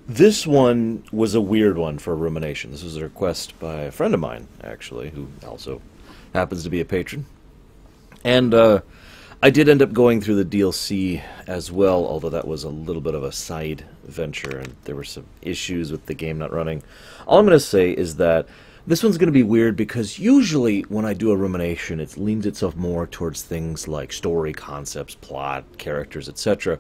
This one was a weird one for Rumination. This was a request by a friend of mine, actually, who also happens to be a patron. And I did end up going through the DLC as well, although that was a little bit of a side venture, and there were some issues with the game not running. All I'm going to say is that this one's going to be weird because usually when I do a Rumination, it leans itself more towards things like story, concepts, plot, characters, etc.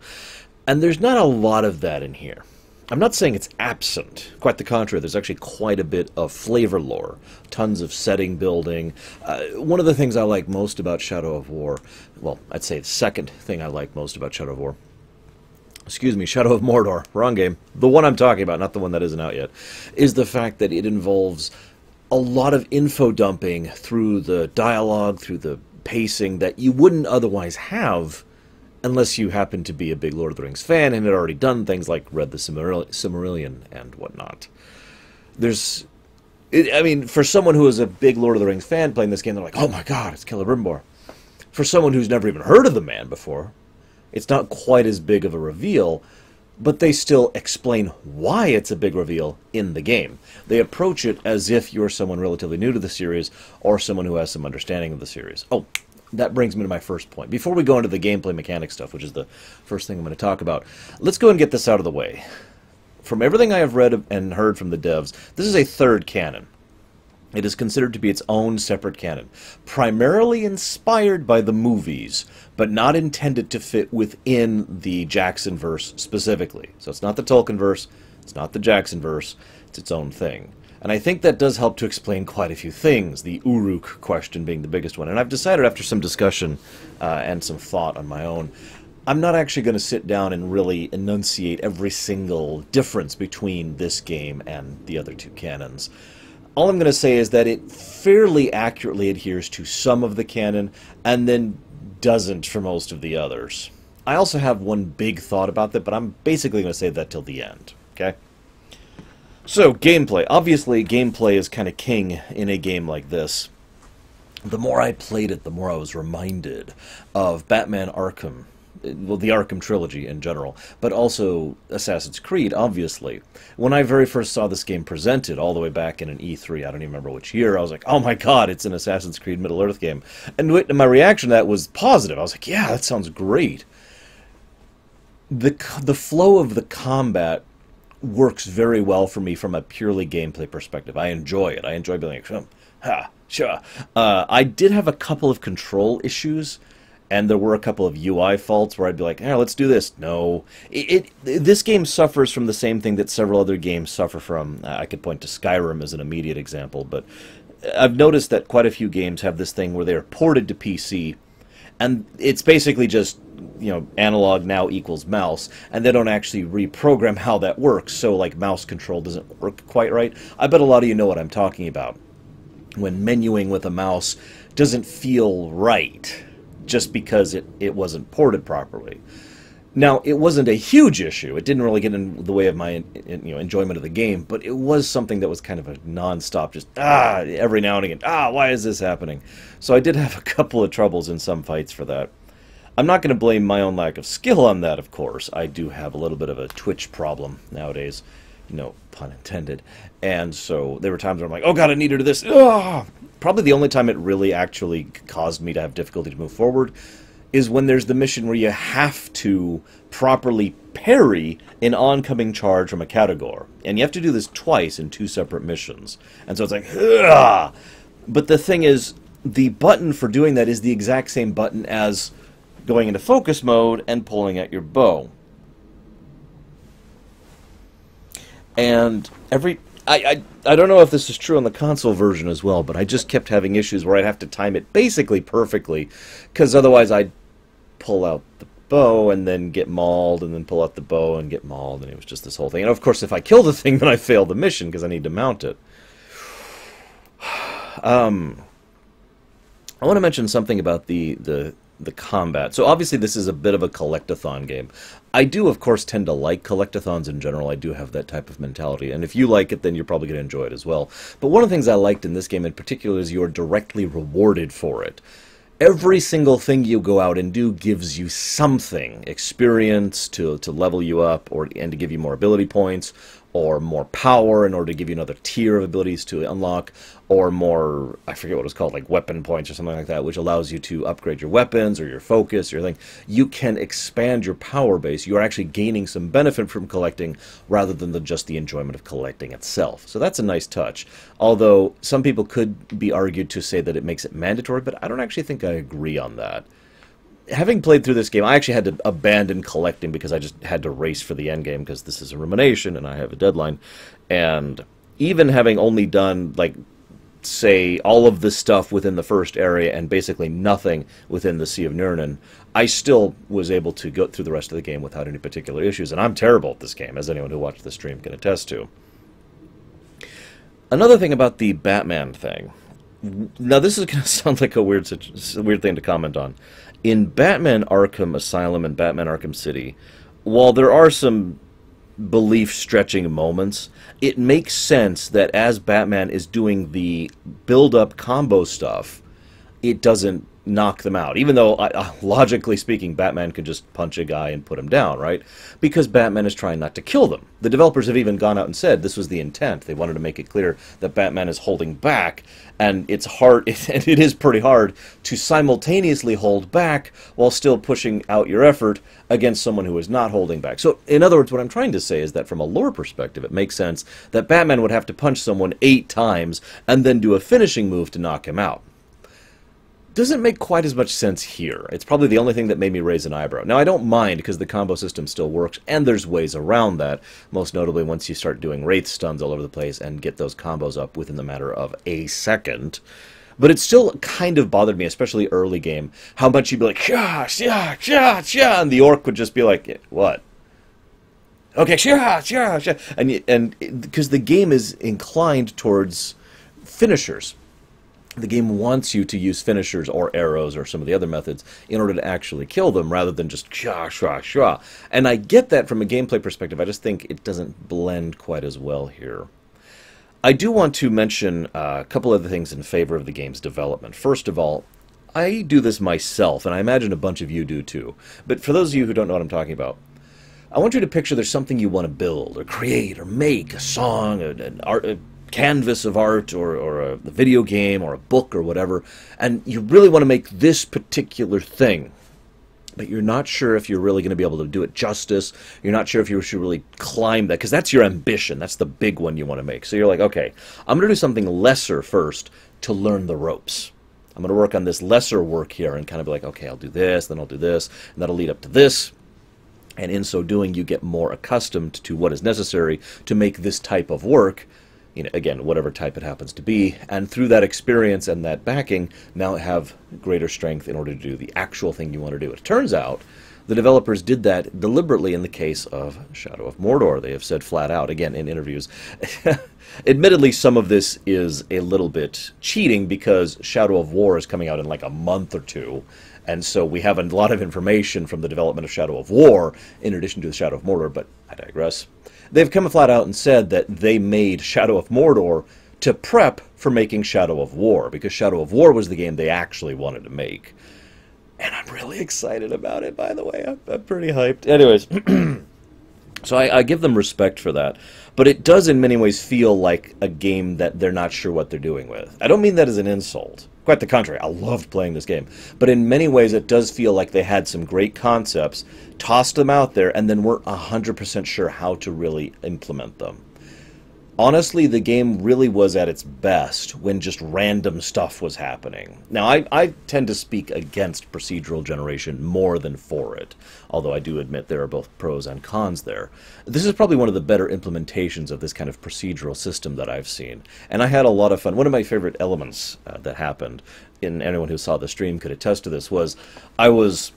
And there's not a lot of that in here. I'm not saying it's absent. Quite the contrary, there's actually quite a bit of flavor lore. Tons of setting building. One of the things I like most about Shadow of War, well, I'd say the second thing I like most about Shadow of War, excuse me, Shadow of Mordor, wrong game, the one I'm talking about, not the one that isn't out yet, is the fact that it involves a lot of info dumping through the dialogue, through the pacing that you wouldn't otherwise have unless you happen to be a big Lord of the Rings fan and had already done things like read the Silmarillion and whatnot. I mean, for someone who is a big Lord of the Rings fan playing this game, they're like, oh my god, it's Celebrimbor. For someone who's never even heard of the man before, it's not quite as big of a reveal, but they still explain why it's a big reveal in the game. They approach it as if you're someone relatively new to the series or someone who has some understanding of the series. Oh, that brings me to my first point. Before we go into the gameplay mechanic stuff, which is the first thing I'm going to talk about, let's go and get this out of the way. From everything I have read and heard from the devs, this is a third canon. It is considered to be its own separate canon, primarily inspired by the movies, but not intended to fit within the Jackson-verse specifically. So it's not the Tolkien-verse, it's not the Jackson-verse, it's its own thing. And I think that does help to explain quite a few things, the Uruk question being the biggest one. And I've decided after some discussion and some thought on my own, I'm not actually going to sit down and really enunciate every single difference between this game and the other two canons. All I'm going to say is that it fairly accurately adheres to some of the canon and then doesn't for most of the others. I also have one big thought about that, but I'm basically going to save that till the end, okay? So, gameplay. Obviously, gameplay is kind of king in a game like this. The more I played it, the more I was reminded of Batman Arkham, well, the Arkham trilogy in general, but also Assassin's Creed, obviously. When I very first saw this game presented, all the way back in an E3, I don't even remember which year, I was like, oh my god, it's an Assassin's Creed Middle-earth game. And my reaction to that was positive. I was like, yeah, that sounds great. The flow of the combat works very well for me from a purely gameplay perspective. I enjoy it. I enjoy being like, ha, sure. I did have a couple of control issues, and there were a couple of UI faults where I'd be like, let's do this. No. This game suffers from the same thing that several other games suffer from. I could point to Skyrim as an immediate example, but I've noticed that quite a few games have this thing where they're ported to PC, and it's basically just, you know, analog now equals mouse, and they don't actually reprogram how that works, so like mouse control doesn't work quite right. I bet a lot of you know what I'm talking about. When menuing with a mouse doesn't feel right, just because it wasn't ported properly. Now, it wasn't a huge issue. It didn't really get in the way of my enjoyment of the game, but it was something that was kind of a non-stop, just, every now and again, why is this happening? So I did have a couple of troubles in some fights for that. I'm not going to blame my own lack of skill on that, of course. I do have a little bit of a twitch problem nowadays, no pun intended. And so there were times where I'm like, oh god, I need to do this. Probably the only time it really actually caused me to have difficulty to move forward is when there's the mission where you have to properly parry an oncoming charge from a Katagor. And you have to do this twice in two separate missions. And so it's like, ugh! But the thing is, the button for doing that is the exact same button as going into focus mode and pulling at your bow. And I don't know if this is true on the console version as well, but I just kept having issues where I'd have to time it basically perfectly, because otherwise I'd pull out the bow and then get mauled, and then pull out the bow and get mauled, and it was just this whole thing. And of course, if I kill the thing, then I fail the mission, because I need to mount it. I want to mention something about the combat. So obviously this is a bit of a collectathon game. I do, of course, tend to like collectathons in general. I do have that type of mentality. And if you like it, then you're probably going to enjoy it as well. But one of the things I liked in this game in particular is you're directly rewarded for it. Every single thing you go out and do gives you something, experience to level you up, and to give you more ability points, or more power in order to give you another tier of abilities to unlock, or more, I forget what it's called, like weapon points or something like that, which allows you to upgrade your weapons or your focus or your thing. You can expand your power base. You are actually gaining some benefit from collecting rather than just the enjoyment of collecting itself. So that's a nice touch. Although some people could be argued to say that it makes it mandatory, but I don't actually think I agree on that. Having played through this game, I actually had to abandon collecting because I just had to race for the end game because this is a rumination and I have a deadline. And even having only done, like, say, all of this stuff within the first area and basically nothing within the Sea of Nirnan, I still was able to go through the rest of the game without any particular issues. And I'm terrible at this game, as anyone who watched the stream can attest to. Another thing about the Batman thing. Now, this is going to sound like a weird thing to comment on. In Batman Arkham Asylum and Batman Arkham City, while there are some belief-stretching moments, it makes sense that as Batman is doing the build-up combo stuff, it doesn't knock them out. Even though, logically speaking, Batman can just punch a guy and put him down, right? Because Batman is trying not to kill them. The developers have even gone out and said this was the intent. They wanted to make it clear that Batman is holding back, and it's hard, and it is pretty hard, to simultaneously hold back while still pushing out your effort against someone who is not holding back. So, in other words, what I'm trying to say is that from a lore perspective, it makes sense that Batman would have to punch someone 8 times and then do a finishing move to knock him out. Doesn't make quite as much sense here. It's probably the only thing that made me raise an eyebrow. Now, I don't mind because the combo system still works, and there's ways around that, most notably once you start doing wraith stuns all over the place and get those combos up within the matter of a second. But it still kind of bothered me, especially early game, how much you'd be like, yeah, yeah, yeah, yeah, and the orc would just be like, what? Okay, yeah, yeah, yeah, and because the game is inclined towards finishers. The game wants you to use finishers or arrows or some of the other methods in order to actually kill them rather than just shah, shah, shah. And I get that from a gameplay perspective. I just think it doesn't blend quite as well here. I do want to mention a couple other things in favor of the game's development. First of all, I do this myself, and I imagine a bunch of you do too. But for those of you who don't know what I'm talking about, I want you to picture there's something you want to build or create or make, a song, an art, canvas of art or a video game or a book or whatever, and you really want to make this particular thing, but you're not sure if you're really going to be able to do it justice. You're not sure if you should really climb that, because that's your ambition. That's the big one you want to make. So you're like, okay, I'm going to do something lesser first to learn the ropes. I'm going to work on this lesser work here and kind of be like, okay, I'll do this, then I'll do this, and that'll lead up to this. And in so doing, you get more accustomed to what is necessary to make this type of work. You know, again, whatever type it happens to be, and through that experience and that backing, now have greater strength in order to do the actual thing you want to do. It turns out the developers did that deliberately in the case of Shadow of Mordor. They have said flat out, again, in interviews. Admittedly, some of this is a little bit cheating because Shadow of War is coming out in like a month or two, and so we have a lot of information from the development of Shadow of War in addition to the Shadow of Mordor, but I digress. They've come flat out and said that they made Shadow of Mordor to prep for making Shadow of War, because Shadow of War was the game they actually wanted to make. And I'm really excited about it, by the way. I'm pretty hyped. Anyways, so I give them respect for that. But it does in many ways feel like a game that they're not sure what they're doing with. I don't mean that as an insult. Quite the contrary, I loved playing this game. But in many ways, it does feel like they had some great concepts, tossed them out there, and then weren't 100% sure how to really implement them. Honestly, the game really was at its best when just random stuff was happening. Now, I tend to speak against procedural generation more than for it, although I do admit there are both pros and cons there. This is probably one of the better implementations of this kind of procedural system that I've seen, and I had a lot of fun. One of my favorite elements that happened, and anyone who saw the stream could attest to this, was I was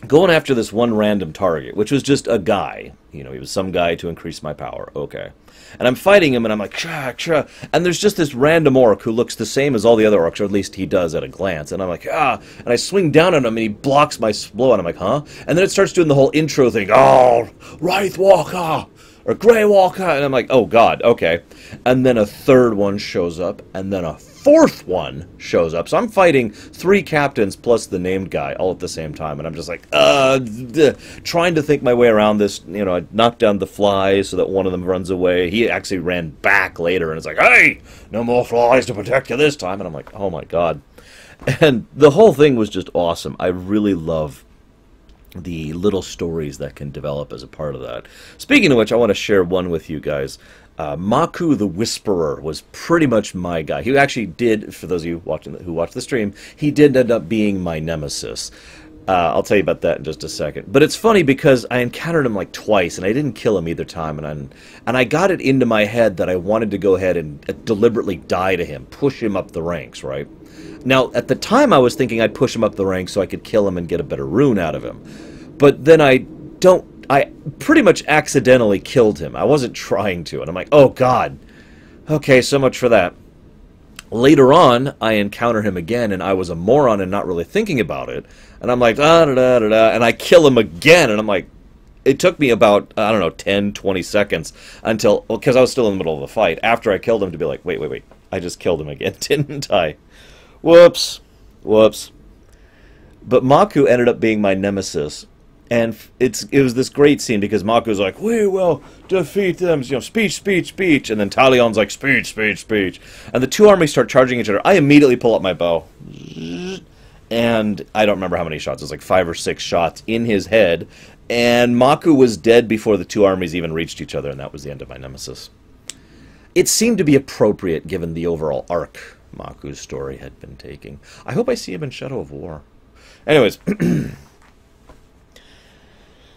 going after this one random target, which was just a guy. You know, he was some guy to increase my power. Okay. And I'm fighting him, and I'm like, cha, cha. And there's just this random orc who looks the same as all the other orcs, or at least he does at a glance. And I'm like, ah. And I swing down on him, and he blocks my blow, and I'm like, huh? And then it starts doing the whole intro thing. Oh, Wraith Walker, or Grey Walker, and I'm like, oh god, okay. And then a third one shows up, and then a fourth one shows up. So I'm fighting 3 captains plus the named guy all at the same time, and I'm just like, trying to think my way around this. You know, I knocked down the flies so that one of them runs away. He actually ran back later, and it's like, hey, no more flies to protect you this time. And I'm like, oh my god. And the whole thing was just awesome. I really love the little stories that can develop as a part of that. Speaking of which, I want to share one with you guys. Makuu the Whisperer was pretty much my guy. He actually did, for those of you who watched the stream, he did end up being my nemesis. I'll tell you about that in just a second. But it's funny because I encountered him like twice, and I didn't kill him either time. And I got it into my head that I wanted to go ahead and deliberately die to him, push him up the ranks, right? Now, at the time, I was thinking I'd push him up the ranks so I could kill him and get a better rune out of him. But then I pretty much accidentally killed him. I wasn't trying to, and I'm like, oh god. Okay, so much for that. Later on, I encounter him again, and I was a moron and not really thinking about it. And I'm like, da-da-da-da-da, and I kill him again, and I'm like, it took me about, I don't know, 10, 20 seconds until, well, because I was still in the middle of the fight, after I killed him to be like, wait, I just killed him again, didn't I? Whoops. But Makuu ended up being my nemesis, and it was this great scene because Maku's like, we will defeat them, you know, speech, and then Talion's like, speech, and the 2 armies start charging each other. I immediately pull up my bow, and I don't remember how many shots. It was like 5 or 6 shots in his head, and Makuu was dead before the 2 armies even reached each other, and that was the end of my nemesis. It seemed to be appropriate given the overall arc Maku's story had been taking. I hope I see him in Shadow of War. Anyways,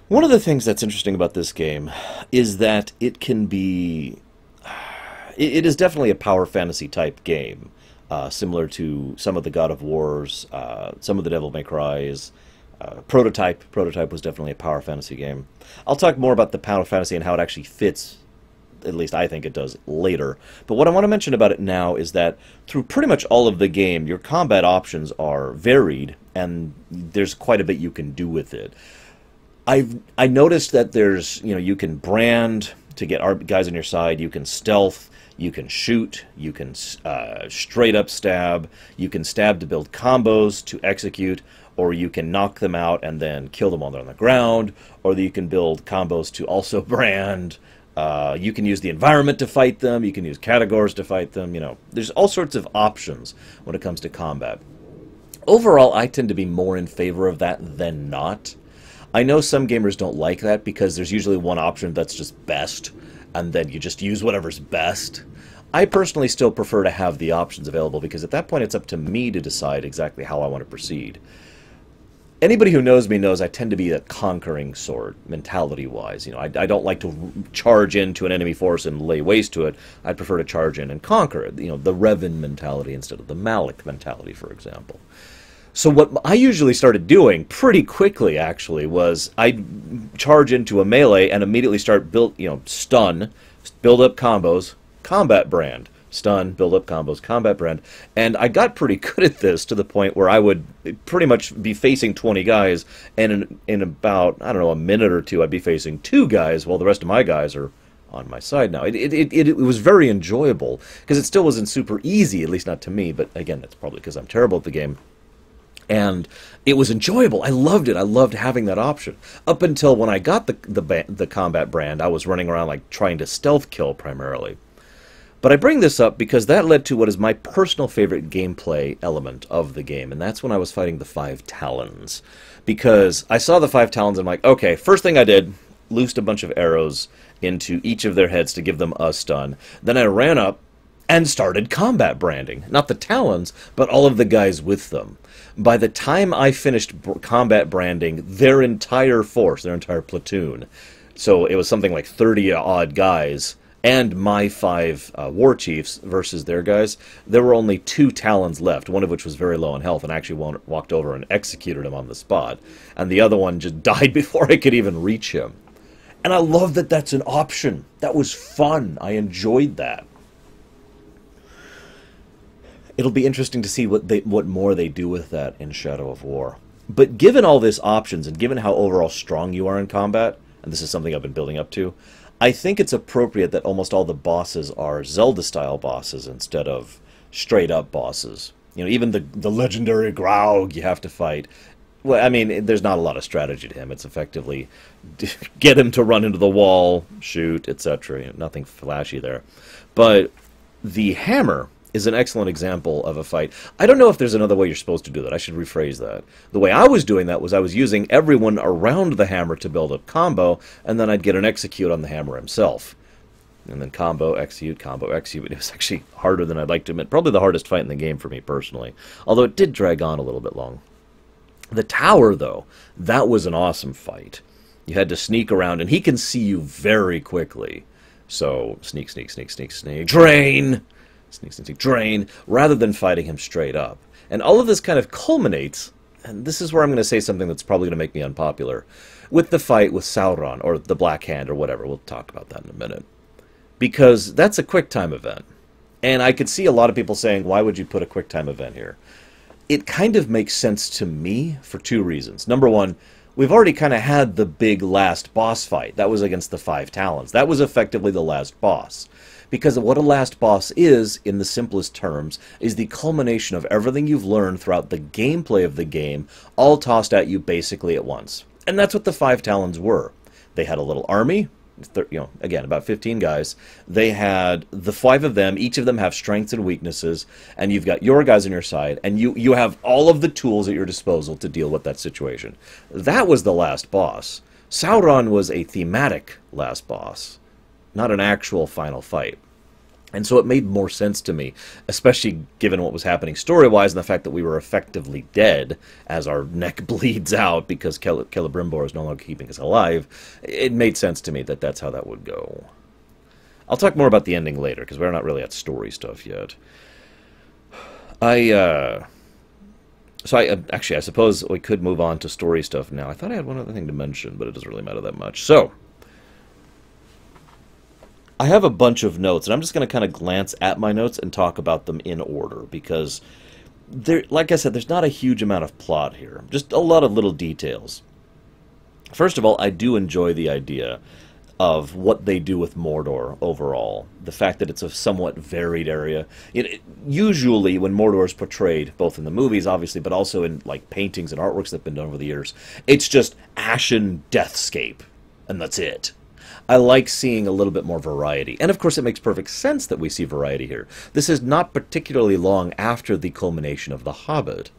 one of the things that's interesting about this game is that it can be... It is definitely a power fantasy type game, similar to some of the God of Wars, some of the Devil May Cry's. Prototype was definitely a power fantasy game. I'll talk more about the power fantasy and how it actually fits, at least I think it does, later. But what I want to mention about it now is that through pretty much all of the game, your combat options are varied, and there's quite a bit you can do with it. I noticed that there's, you know, you can brand to get guys on your side, you can stealth, you can shoot, you can straight up stab, you can stab to build combos to execute, or you can knock them out and then kill them while they're on the ground, or you can build combos to also brand. You can use the environment to fight them, you can use categories to fight them, you know. There's all sorts of options when it comes to combat. Overall, I tend to be more in favor of that than not. I know some gamers don't like that because there's usually one option that's just best, and then you just use whatever's best. I personally still prefer to have the options available because at that point it's up to me to decide exactly how I want to proceed. Anybody who knows me knows I tend to be a conquering sort, mentality-wise. You know, I don't like to charge into an enemy force and lay waste to it. I'd prefer to charge in and conquer it. You know, the Revan mentality instead of the Malik mentality, for example. So what I usually started doing pretty quickly, actually, was I'd charge into a melee and immediately start stun, build up combos, combat brand. Stun, build up combos, combat brand. And I got pretty good at this to the point where I would pretty much be facing 20 guys, and in about, I don't know, a minute or two, I'd be facing 2 guys while the rest of my guys are on my side now. It was very enjoyable, because it still wasn't super easy, at least not to me, but again, that's probably because I'm terrible at the game. And it was enjoyable. I loved it. I loved having that option. Up until when I got the combat brand, I was running around like trying to stealth kill primarily. But I bring this up because that led to what is my personal favorite gameplay element of the game, and that's when I was fighting the 5 Talons. Because I saw the 5 Talons and I'm like, okay, first thing I did, loosed a bunch of arrows into each of their heads to give them a stun. Then I ran up and started combat branding. Not the Talons, but all of the guys with them. By the time I finished combat branding their entire force, their entire platoon, so it was something like 30-odd guys, and my 5 war chiefs versus their guys, there were only 2 Talons left, one of which was very low on health and actually walked over and executed him on the spot. And the other one just died before I could even reach him. And I love that that's an option. That was fun. I enjoyed that. It'll be interesting to see what more they do with that in Shadow of War. But given all these options, and given how overall strong you are in combat, and this is something I've been building up to, I think it's appropriate that almost all the bosses are Zelda-style bosses instead of straight-up bosses. You know, even the legendary Graug you have to fight. Well, I mean, there's not a lot of strategy to him. It's effectively get him to run into the wall, shoot, etc. You know, nothing flashy there. But the hammer is an excellent example of a fight. I don't know if there's another way you're supposed to do that. I should rephrase that. The way I was doing that was I was using everyone around the hammer to build a combo, and then I'd get an execute on the hammer himself. And then combo, execute, combo, execute. It was actually harder than I'd like to admit. Probably the hardest fight in the game for me personally. Although it did drag on a little bit long. The tower, though, that was an awesome fight. You had to sneak around, and he can see you very quickly. So, sneak, sneak, sneak, sneak, sneak. Drain! Sneak, sneak, sneak, drain, rather than fighting him straight up. And all of this kind of culminates, and this is where I'm going to say something that's probably going to make me unpopular, with the fight with Sauron, or the Black Hand, or whatever. We'll talk about that in a minute. Because that's a quick-time event. And I could see a lot of people saying, why would you put a quick-time event here? It kind of makes sense to me for two reasons. Number one, we've already kind of had the big last boss fight. That was against the Five Talons. That was effectively the last boss. Because what a last boss is, in the simplest terms, is the culmination of everything you've learned throughout the gameplay of the game, all tossed at you basically at once. And that's what the Five Talons were. They had a little army, you know, again, about 15 guys. They had the 5 of them, each of them have strengths and weaknesses, and you've got your guys on your side, and you have all of the tools at your disposal to deal with that situation. That was the last boss. Sauron was a thematic last boss, not an actual final fight. And so it made more sense to me, especially given what was happening story-wise and the fact that we were effectively dead as our neck bleeds out because Celebrimbor is no longer keeping us alive. It made sense to me that that's how that would go. I'll talk more about the ending later because we're not really at story stuff yet. Actually, I suppose we could move on to story stuff now. I thought I had one other thing to mention, but it doesn't really matter that much. So, I have a bunch of notes, and I'm just going to kind of glance at my notes and talk about them in order, because, like I said, there's not a huge amount of plot here. Just a lot of little details. First of all, I do enjoy the idea of what they do with Mordor overall. The fact that it's a somewhat varied area. Usually, when Mordor is portrayed, both in the movies, obviously, but also in like paintings and artworks that have been done over the years, it's just ashen deathscape, and that's it. I like seeing a little bit more variety. And of course it makes perfect sense that we see variety here. This is not particularly long after the culmination of The Hobbit.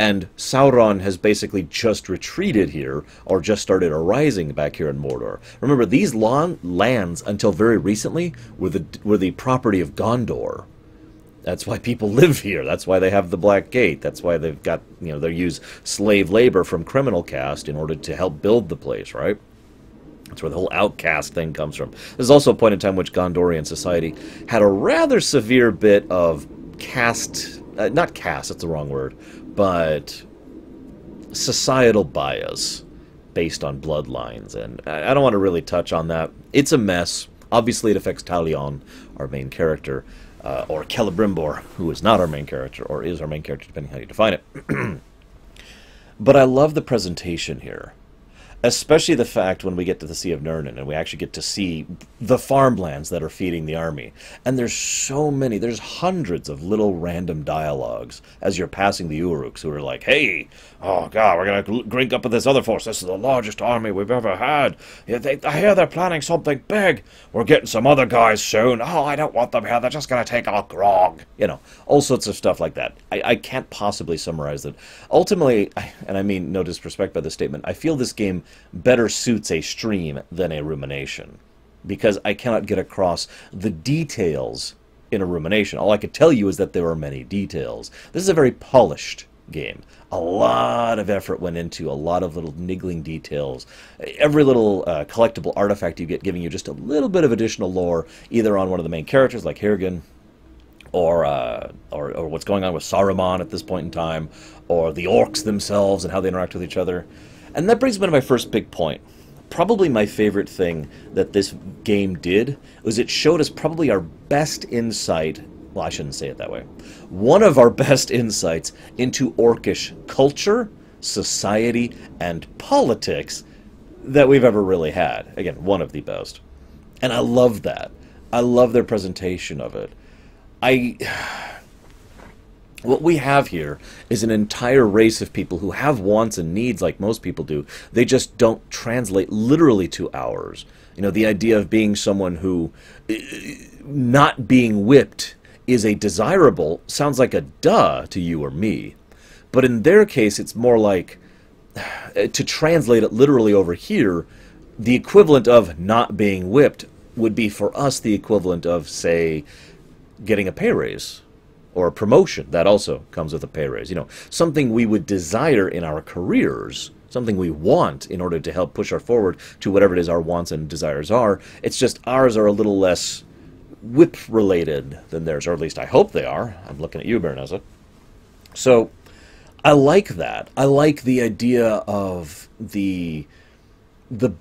And Sauron has basically just retreated here, or just started arising back here in Mordor. Remember, these lands, until very recently, were the property of Gondor. That's why people live here. That's why they have the Black Gate. That's why they've got, you know, they use slave labor from criminal caste in order to help build the place, right? That's where the whole outcast thing comes from. There's also a point in time in which Gondorian society had a rather severe bit of caste, not caste, that's the wrong word, but societal bias based on bloodlines. And I don't want to really touch on that. It's a mess. Obviously it affects Talion, our main character, or Celebrimbor, who is not our main character, or is our main character, depending how you define it. But I love the presentation here. Especially the fact when we get to the Sea of Nurnen and we actually get to see the farmlands that are feeding the army. And there's so many, there's hundreds of little random dialogues as you're passing the Uruks who are like, hey, oh god, we're going to drink up with this other force. This is the largest army we've ever had. I hear they're planning something big. We're getting some other guys soon. Oh, I don't want them here. They're just going to take our grog. You know, all sorts of stuff like that. I can't possibly summarize that. Ultimately, and I mean no disrespect by this statement, I feel this game better suits a stream than a rumination, because I cannot get across the details in a rumination. All I could tell you is that there are many details. This is a very polished game. A lot of effort went into a lot of little niggling details. Every little collectible artifact you get giving you just a little bit of additional lore, either on one of the main characters like Hirgen, or what's going on with Saruman at this point in time, or the orcs themselves and how they interact with each other. And that brings me to my first big point. Probably my favorite thing that this game did was it showed us probably our best insight, well, I shouldn't say it that way, one of our best insights into orcish culture, society, and politics that we've ever really had. Again, one of the best. And I love that. I love their presentation of it. What we have here is an entire race of people who have wants and needs like most people do. They just don't translate literally to ours. You know, the idea of being someone who not being whipped is a desirable sounds like a duh to you or me. But in their case, it's more like, to translate it literally over here, the equivalent of not being whipped would be for us the equivalent of, say, getting a pay raise or a promotion. That also comes with a pay raise. You know, something we would desire in our careers, something we want in order to help push us forward to whatever it is our wants and desires are. It's just ours are a little less whip-related than theirs, or at least I hope they are. I'm looking at you, Baronessa. So I like that. I like the idea of the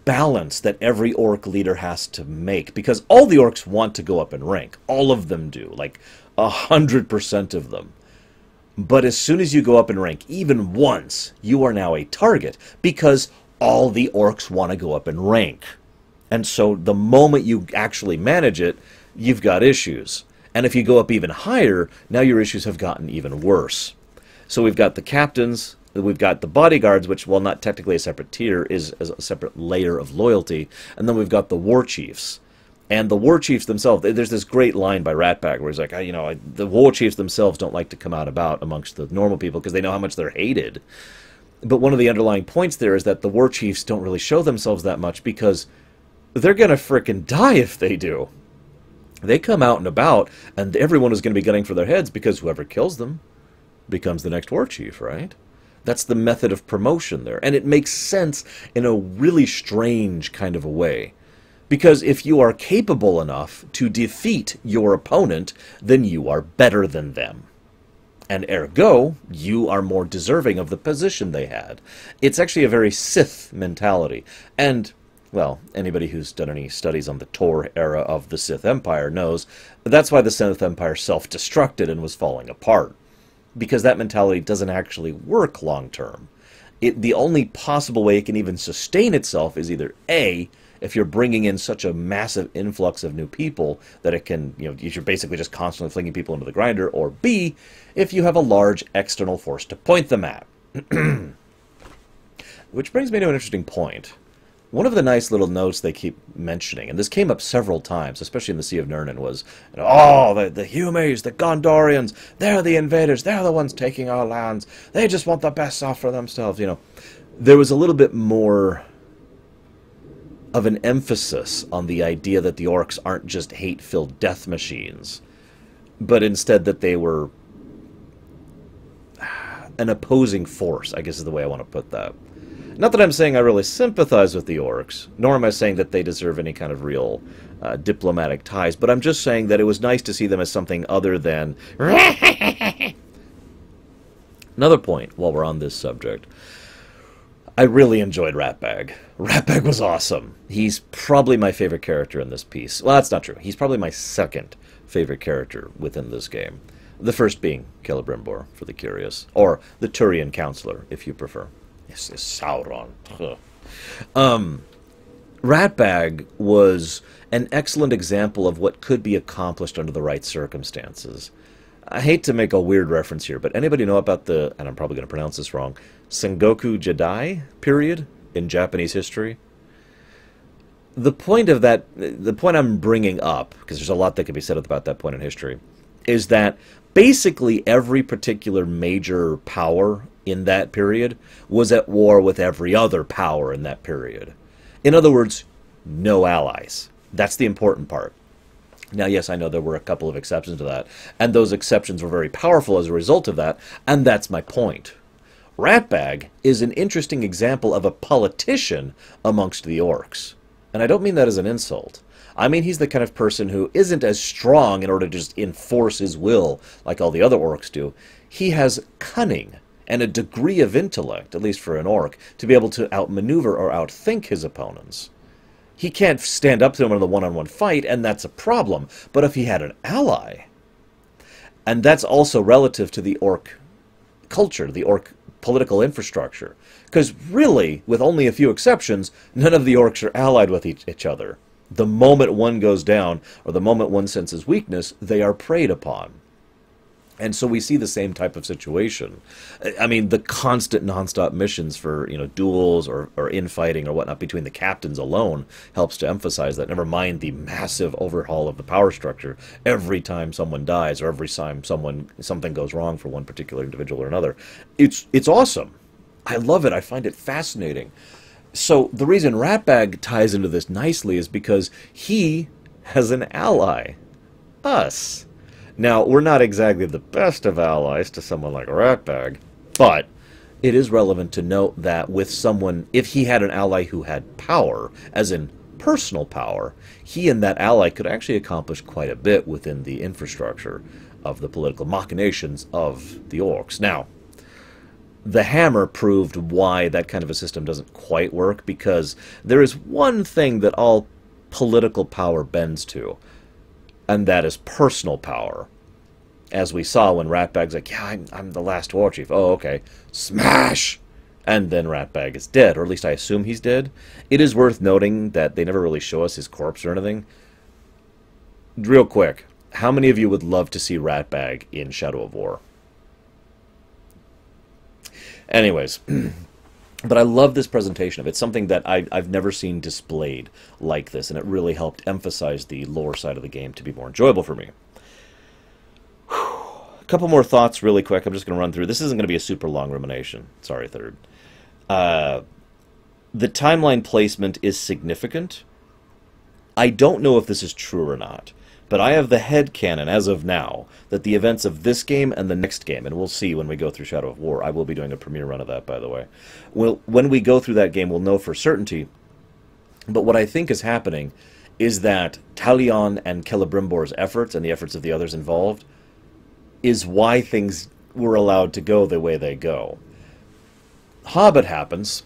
balance that every orc leader has to make, because all the orcs want to go up in rank. All of them do, like 100% of them. But as soon as you go up in rank, even once, you are now a target, because all the orcs want to go up in rank. And so the moment you actually manage it, you've got issues. And if you go up even higher, now your issues have gotten even worse. So we've got the captains, we've got the bodyguards, which, while not technically a separate tier, is a separate layer of loyalty. And then we've got the war chiefs. And the war chiefs themselves, there's this great line by Ratbag where he's like, you know, the war chiefs themselves don't like to come out about amongst the normal people because they know how much they're hated. But one of the underlying points there is that the war chiefs don't really show themselves that much because they're going to frickin' die if they do. They come out and about, and everyone is going to be gunning for their heads because whoever kills them becomes the next war chief, right? That's the method of promotion there. And it makes sense in a really strange kind of a way. Because if you are capable enough to defeat your opponent, then you are better than them. And ergo, you are more deserving of the position they had. It's actually a very Sith mentality. And, well, anybody who's done any studies on the Tor era of the Sith Empire knows that's why the Sith Empire self-destructed and was falling apart. Because that mentality doesn't actually work long-term. The only possible way it can even sustain itself is either A, if you're bringing in such a massive influx of new people that it can, you know, you're basically just constantly flinging people into the grinder, or B, if you have a large external force to point them at. Which brings me to an interesting point. One of the nice little notes they keep mentioning, and this came up several times, especially in the Sea of Nirnen, was, oh, the Humes, the Gondorians, they're the invaders, they're the ones taking our lands, they just want the best stuff for themselves, you know. There was a little bit more of an emphasis on the idea that the orcs aren't just hate-filled death machines, but instead that they were an opposing force, I guess is the way I want to put that. Not that I'm saying I really sympathize with the orcs, nor am I saying that they deserve any kind of real diplomatic ties, but I'm just saying that it was nice to see them as something other than... Another point, while we're on this subject, I really enjoyed Ratbag. Ratbag was awesome. He's probably my favorite character in this piece. Well, that's not true. He's probably my second favorite character within this game. The first being Celebrimbor, for the curious. Or the Turian Counselor, if you prefer. Yes, Sauron. Ratbag was an excellent example of what could be accomplished under the right circumstances. I hate to make a weird reference here, but anybody know about the, and I'm probably going to pronounce this wrong, Sengoku Jidai period in Japanese history? The point of that, the point I'm bringing up, because there's a lot that can be said about that point in history, is that basically every particular major power in that period was at war with every other power in that period. In other words, no allies. That's the important part. Now, yes, I know there were a couple of exceptions to that, and those exceptions were very powerful as a result of that, and that's my point. Ratbag is an interesting example of a politician amongst the orcs. And I don't mean that as an insult. I mean he's the kind of person who isn't as strong in order to just enforce his will like all the other orcs do. He has cunning and a degree of intellect, at least for an orc, to be able to outmaneuver or outthink his opponents. He can't stand up to him in a one-on-one fight, and that's a problem. But if he had an ally, and that's also relative to the orc culture, the orc political infrastructure, because really, with only a few exceptions, none of the orcs are allied with each other. The moment one goes down, or the moment one senses weakness, they are preyed upon. And so we see the same type of situation. I mean, the constant nonstop missions for, duels or infighting or whatnot between the captains alone helps to emphasize that. Never mind the massive overhaul of the power structure every time someone dies or every time something goes wrong for one particular individual or another. It's awesome. I love it. I find it fascinating. So the reason Ratbag ties into this nicely is because he has an ally. Us. Now, we're not exactly the best of allies to someone like Ratbag, but it is relevant to note that with someone, if he had an ally who had power, as in personal power, he and that ally could actually accomplish quite a bit within the infrastructure of the political machinations of the orcs. Now, the hammer proved why that kind of a system doesn't quite work, because there is one thing that all political power bends to, and that is personal power. As we saw when Ratbag's like, yeah, I'm the last war chief. Oh, okay. Smash! And then Ratbag is dead, or at least I assume he's dead. It is worth noting that they never really show us his corpse or anything. Real quick, how many of you would love to see Ratbag in Shadow of War? Anyways, but I love this presentation of it. It's something that I've never seen displayed like this, and it really helped emphasize the lore side of the game to be more enjoyable for me. A couple more thoughts really quick. I'm just going to run through. This isn't going to be a super long rumination. Sorry, third. The timeline placement is significant. I don't know if this is true or not, but I have the headcanon as of now that the events of this game and the next game, and we'll see when we go through Shadow of War. I will be doing a premiere run of that, by the way. When we go through that game, we'll know for certainty. But what I think is happening is that Talion and Celebrimbor's efforts and the efforts of the others involved is why things were allowed to go the way they go. Hobbit happens,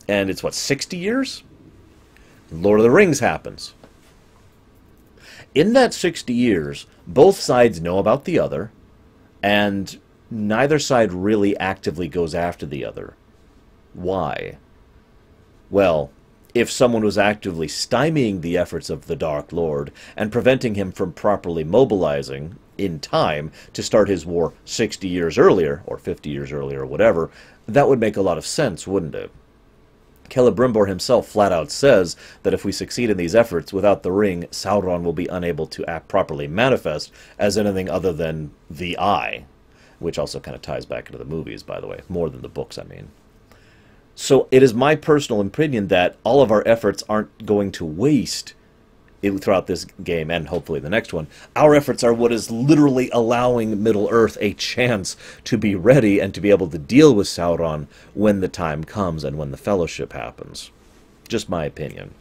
and it's, 60 years? Lord of the Rings happens. In that 60 years, both sides know about the other, and neither side really actively goes after the other. Why? Well, if someone was actively stymieing the efforts of the Dark Lord and preventing him from properly mobilizing in time to start his war 60 years earlier, or 50 years earlier, or whatever, that would make a lot of sense, wouldn't it? Celebrimbor himself flat out says that if we succeed in these efforts, without the ring, Sauron will be unable to act properly manifest as anything other than the Eye, which also kind of ties back into the movies, by the way, more than the books, I mean. So it is my personal opinion that all of our efforts aren't going to waste throughout this game, and hopefully the next one. Our efforts are what is literally allowing Middle-earth a chance to be ready and to be able to deal with Sauron when the time comes and when the Fellowship happens. Just my opinion.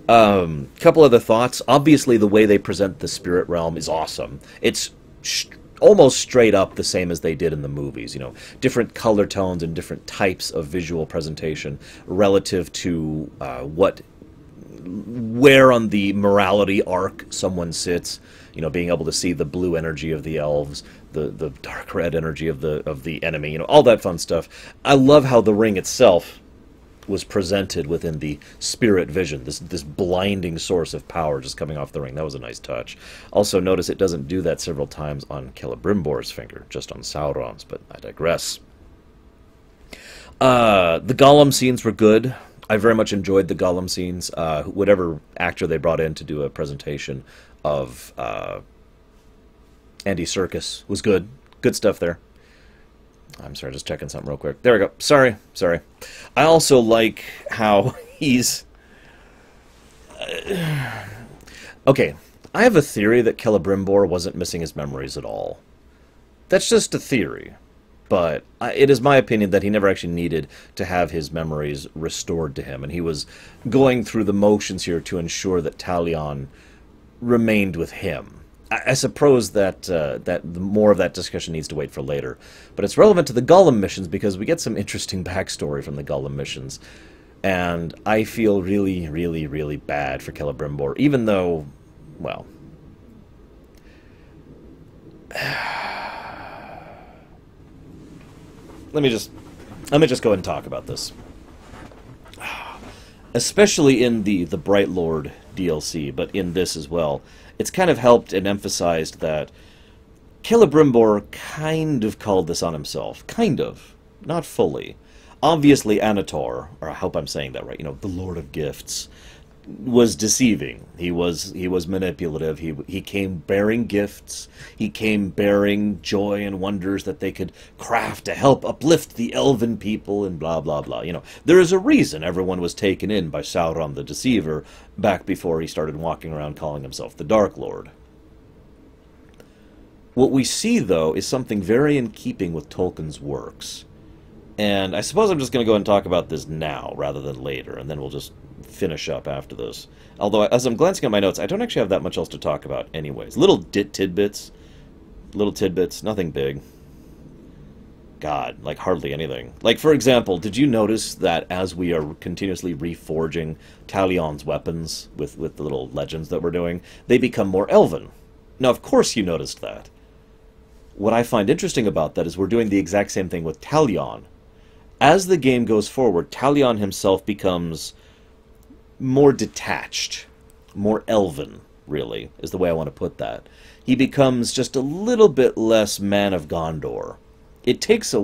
Couple other thoughts. Obviously, the way they present the Spirit Realm is awesome. It's almost straight up the same as they did in the movies. Different color tones and different types of visual presentation relative to where on the morality arc someone sits. Being able to see the blue energy of the elves, the dark red energy of the enemy, all that fun stuff. I love how the ring itself was presented within the spirit vision, this blinding source of power just coming off the ring. That was a nice touch. Also, notice it doesn't do that several times on Celebrimbor's finger, just on Sauron's, but I digress. The Gollum scenes were good. I very much enjoyed the Gollum scenes. Whatever actor they brought in to do a presentation of Andy Serkis was good. Good stuff there. I'm sorry, just checking something real quick. There we go. Sorry. I also like how he's... Okay, I have a theory that Celebrimbor wasn't missing his memories at all. That's just a theory. But it is my opinion that he never actually needed to have his memories restored to him. And he was going through the motions here to ensure that Talion remained with him. I suppose that more of that discussion needs to wait for later. But it's relevant to the Gollum missions because we get some interesting backstory from the Gollum missions. And I feel really, really, really bad for Celebrimbor, even though, well... Let me just go ahead and talk about this. especially in the Bright Lord DLC, but in this as well. It's kind of helped and emphasized that Celebrimbor kind of called this on himself. Kind of. Not fully. Obviously, Anator, or I hope I'm saying that right, the Lord of Gifts, was deceiving. He was manipulative. He came bearing gifts. He came bearing joy and wonders that they could craft to help uplift the elven people and blah, blah, blah. There is a reason everyone was taken in by Sauron the Deceiver back before he started walking around calling himself the Dark Lord. What we see, though, is something very in keeping with Tolkien's works. And I suppose I'm just going to go ahead and talk about this now rather than later, and then we'll just finish up after this. Although, as I'm glancing at my notes, I don't actually have that much else to talk about anyways. Little tidbits, nothing big. God, like hardly anything. Like, for example, did you notice that as we are continuously reforging Talion's weapons with the little legends that we're doing, they become more elven? Now, of course you noticed that. What I find interesting about that is we're doing the exact same thing with Talion. As the game goes forward, Talion himself becomes more detached, more elven, really, is the way I want to put that. He becomes just a little bit less Man of Gondor. It takes a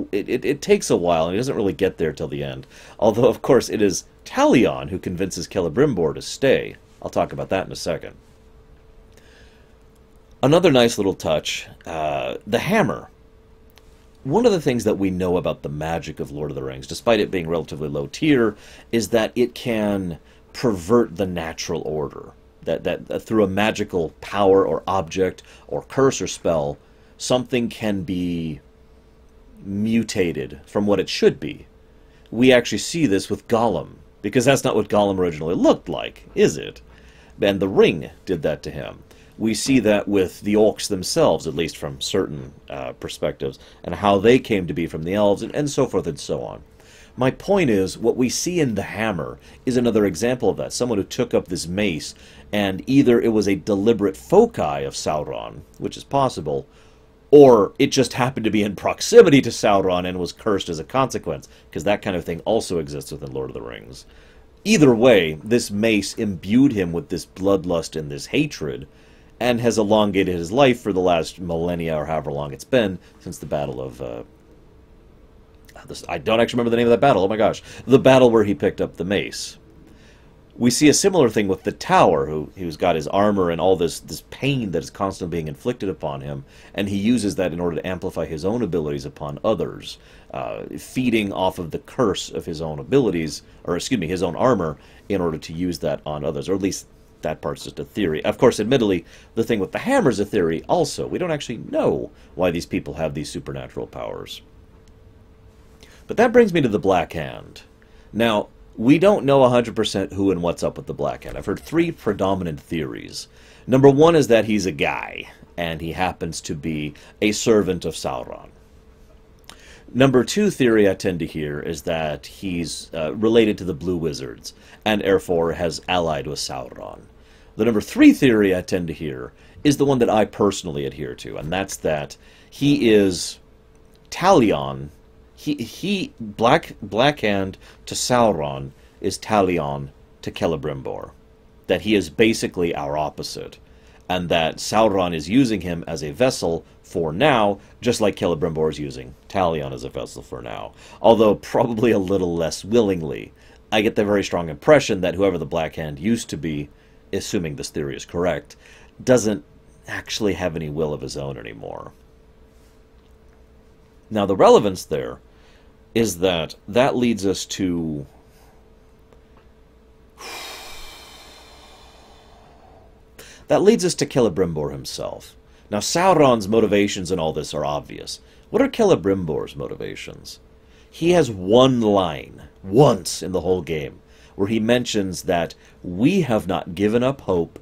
while, and he doesn't really get there till the end. Although, of course, it is Talion who convinces Celebrimbor to stay. I'll talk about that in a second. Another nice little touch, the hammer. One of the things that we know about the magic of Lord of the Rings, despite it being relatively low tier, is that it can pervert the natural order. That through a magical power or object or curse or spell, something can be mutated from what it should be. We actually see this with Gollum, because that's not what Gollum originally looked like, is it? And the ring did that to him. We see that with the orcs themselves, at least from certain perspectives, and how they came to be from the elves, and so forth and so on. My point is, what we see in the hammer is another example of that. Someone who took up this mace, and either it was a deliberate foci of Sauron, which is possible, or it just happened to be in proximity to Sauron and was cursed as a consequence, because that kind of thing also exists within Lord of the Rings. Either way, this mace imbued him with this bloodlust and this hatred, and has elongated his life for the last millennia, or however long it's been, since the battle of... I don't actually remember the name of that battle, oh my gosh. The battle where he picked up the mace. We see a similar thing with the Tower, who's got his armor and all this pain that is constantly being inflicted upon him, and he uses that in order to amplify his own abilities upon others, feeding off of the curse of his own abilities, or excuse me, his own armor, in order to use that on others, or at least that part's just a theory. Of course, admittedly, the thing with the hammer's a theory also. We don't actually know why these people have these supernatural powers. But that brings me to the Black Hand. Now, we don't know 100% who and what's up with the Black Hand. I've heard three predominant theories. Number one is that he's a guy, and he happens to be a servant of Sauron. Number two theory I tend to hear is that he's related to the Blue Wizards, and therefore has allied with Sauron. The number three theory I tend to hear is the one that I personally adhere to, and that's that he is Talion. Black Hand to Sauron is Talion to Celebrimbor. That he is basically our opposite, and that Sauron is using him as a vessel for now, just like Celebrimbor is using Talion as a vessel for now, although probably a little less willingly. I get the very strong impression that whoever the Black Hand used to be, assuming this theory is correct, doesn't actually have any will of his own anymore. Now, the relevance there is that leads us to Celebrimbor himself. Now, Sauron's motivations in all this are obvious. What are Celebrimbor's motivations? He has one line, once in the whole game, where he mentions that we have not given up hope,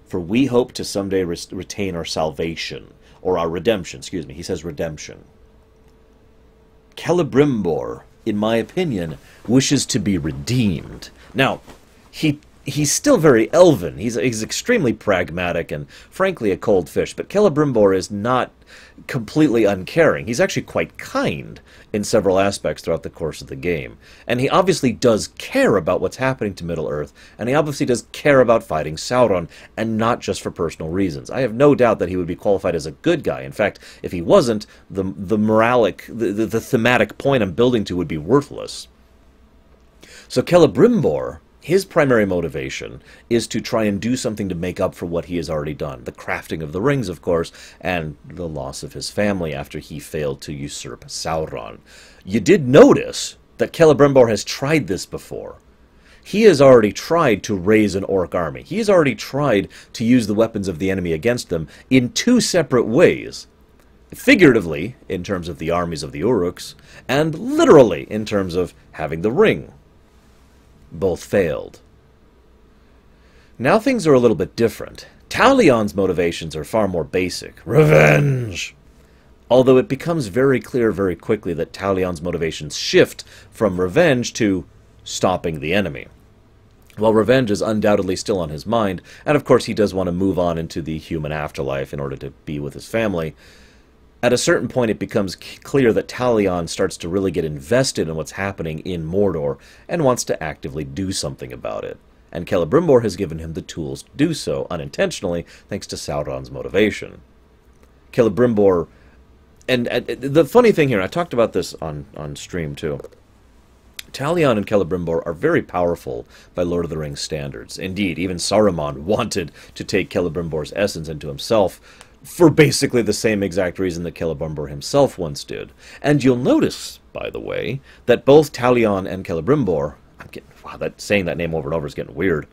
for we hope to someday retain our salvation, or our redemption, excuse me. He says redemption. Celebrimbor, in my opinion, wishes to be redeemed. Now, he he's still very elven. He's extremely pragmatic and, frankly, a cold fish. But Celebrimbor is not completely uncaring. He's actually quite kind in several aspects throughout the course of the game. And he obviously does care about what's happening to Middle-earth, and he obviously does care about fighting Sauron, and not just for personal reasons. I have no doubt that he would be qualified as a good guy. In fact, if he wasn't, the thematic point I'm building to would be worthless. So Celebrimbor, his primary motivation is to try and do something to make up for what he has already done. The crafting of the rings, of course, and the loss of his family after he failed to usurp Sauron. You did notice that Celebrimbor has tried this before. He has already tried to raise an orc army. He has already tried to use the weapons of the enemy against them in two separate ways. Figuratively, in terms of the armies of the Uruks, and literally in terms of having the ring. Both failed. Now things are a little bit different. Talion's motivations are far more basic. Revenge! Although it becomes very clear very quickly that Talion's motivations shift from revenge to stopping the enemy. While revenge is undoubtedly still on his mind, and of course he does want to move on into the human afterlife in order to be with his family, at a certain point it becomes clear that Talion starts to really get invested in what's happening in Mordor and wants to actively do something about it. And Celebrimbor has given him the tools to do so, unintentionally, thanks to Sauron's motivation. Celebrimbor, and the funny thing here, I talked about this on stream too, Talion and Celebrimbor are very powerful by Lord of the Rings standards. Indeed, even Saruman wanted to take Celebrimbor's essence into himself, for basically the same exact reason that Celebrimbor himself once did. And you'll notice, by the way, that both Talion and Celebrimbor, saying that name over and over is getting weird,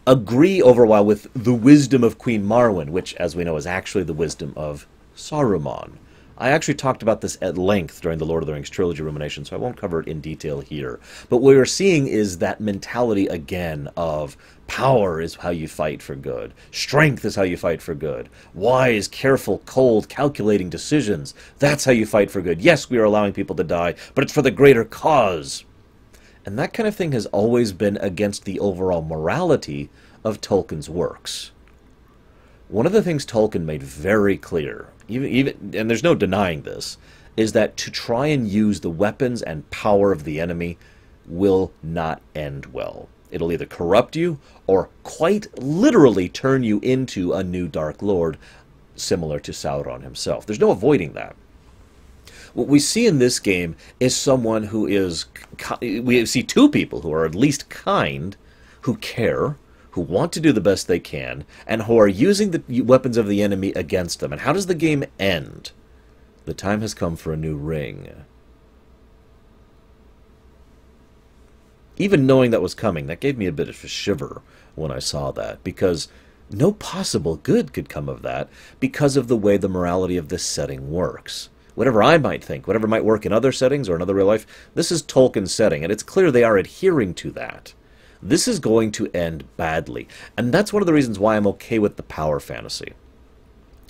agree over a while with the wisdom of Queen Marwen, which, as we know, is actually the wisdom of Saruman. I actually talked about this at length during the Lord of the Rings trilogy rumination, so I won't cover it in detail here. But what we're seeing is that mentality again of power is how you fight for good. Strength is how you fight for good. Wise, careful, cold, calculating decisions. That's how you fight for good. Yes, we are allowing people to die, but it's for the greater cause. And that kind of thing has always been against the overall morality of Tolkien's works. One of the things Tolkien made very clear, even and there's no denying this, is that to try and use the weapons and power of the enemy will not end well. It'll either corrupt you or quite literally turn you into a new Dark Lord, similar to Sauron himself. There's no avoiding that. What we see in this game is someone who is... We see two people who are at least kind, who care, who want to do the best they can, and who are using the weapons of the enemy against them. And how does the game end? The time has come for a new ring. Even knowing that was coming, that gave me a bit of a shiver when I saw that, because no possible good could come of that because of the way the morality of this setting works. Whatever I might think, whatever might work in other settings or in other real life, this is Tolkien's setting, and it's clear they are adhering to that. This is going to end badly, and that's one of the reasons why I'm okay with the power fantasy.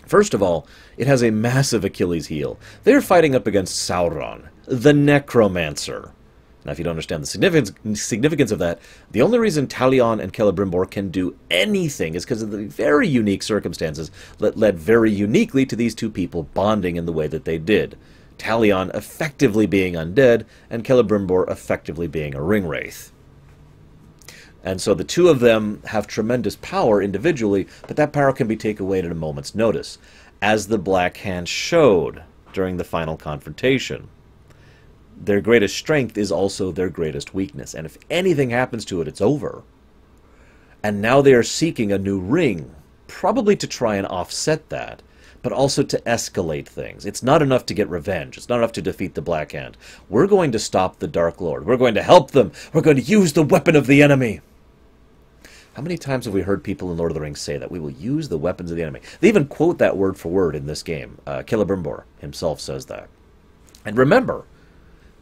First of all, it has a massive Achilles heel. They're fighting up against Sauron, the Necromancer. Now, if you don't understand the significance of that, the only reason Talion and Celebrimbor can do anything is because of the very unique circumstances that led very uniquely to these two people bonding in the way that they did. Talion effectively being undead, and Celebrimbor effectively being a ringwraith. And so the two of them have tremendous power individually, but that power can be taken away at a moment's notice, as the Black Hand showed during the final confrontation. Their greatest strength is also their greatest weakness, and if anything happens to it, it's over. And now they are seeking a new ring, probably to try and offset that, but also to escalate things. It's not enough to get revenge. It's not enough to defeat the Black Hand. We're going to stop the Dark Lord. We're going to help them. We're going to use the weapon of the enemy. How many times have we heard people in Lord of the Rings say that? We will use the weapons of the enemy. They even quote that word for word in this game. Celebrimbor himself says that. And remember,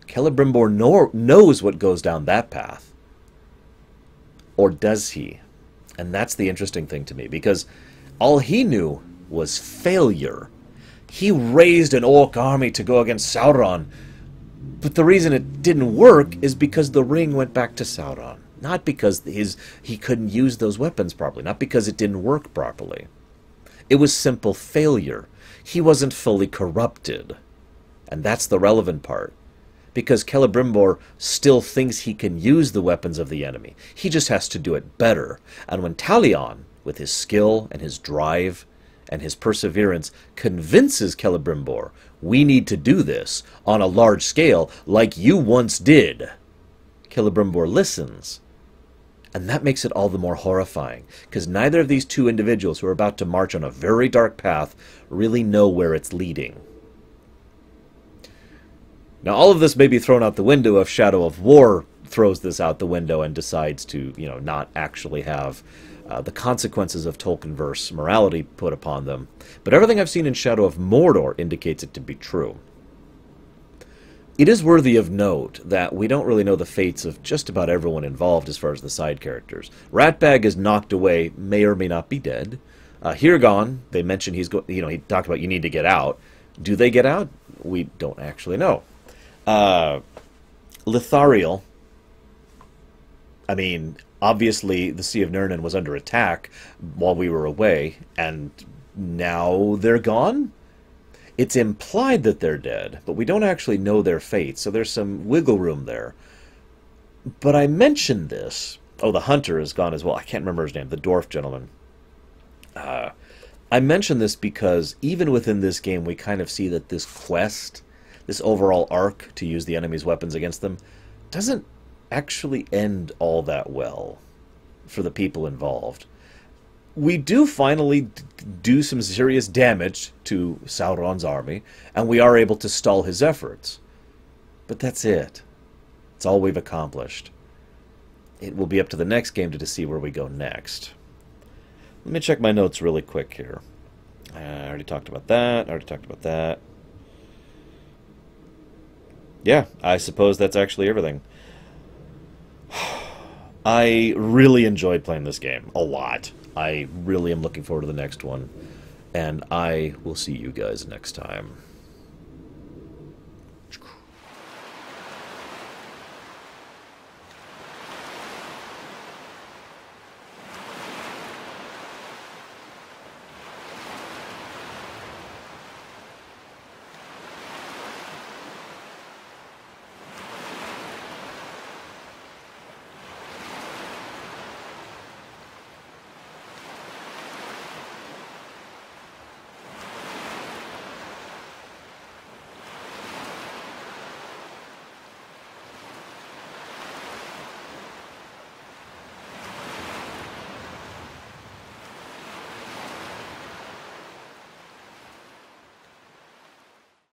Celebrimbor knows what goes down that path. Or does he? And that's the interesting thing to me, because all he knew was failure. He raised an orc army to go against Sauron, but the reason it didn't work is because the ring went back to Sauron. Not because he couldn't use those weapons properly, not because it didn't work properly. It was simple failure. He wasn't fully corrupted. And that's the relevant part. Because Celebrimbor still thinks he can use the weapons of the enemy. He just has to do it better. And when Talion, with his skill and his drive and his perseverance, convinces Celebrimbor, we need to do this on a large scale like you once did, Celebrimbor listens. And that makes it all the more horrifying, because neither of these two individuals who are about to march on a very dark path really know where it's leading. Now, all of this may be thrown out the window if Shadow of War throws this out the window and decides to, not actually have the consequences of Tolkien-verse morality put upon them. But everything I've seen in Shadow of Mordor indicates it to be true. It is worthy of note that we don't really know the fates of just about everyone involved as far as the side characters. Ratbag is knocked away, may or may not be dead. Hirgon, they mentioned he talked about you need to get out. Do they get out? We don't actually know. Lithariel, I mean, obviously the Sea of Nirnan was under attack while we were away, and now they're gone? It's implied that they're dead, but we don't actually know their fate, so there's some wiggle room there. But I mentioned this. Oh, the hunter is gone as well. I can't remember his name, the dwarf gentleman. I mentioned this because even within this game, we kind of see that this quest, this overall arc to use the enemy's weapons against them, doesn't actually end all that well for the people involved. We do finally do some serious damage to Sauron's army, and we are able to stall his efforts. But that's it. It's all we've accomplished. It will be up to the next game to see where we go next. Let me check my notes really quick here. I already talked about that. Yeah, I suppose that's actually everything. I really enjoyed playing this game. A lot. I really am looking forward to the next one. And I will see you guys next time.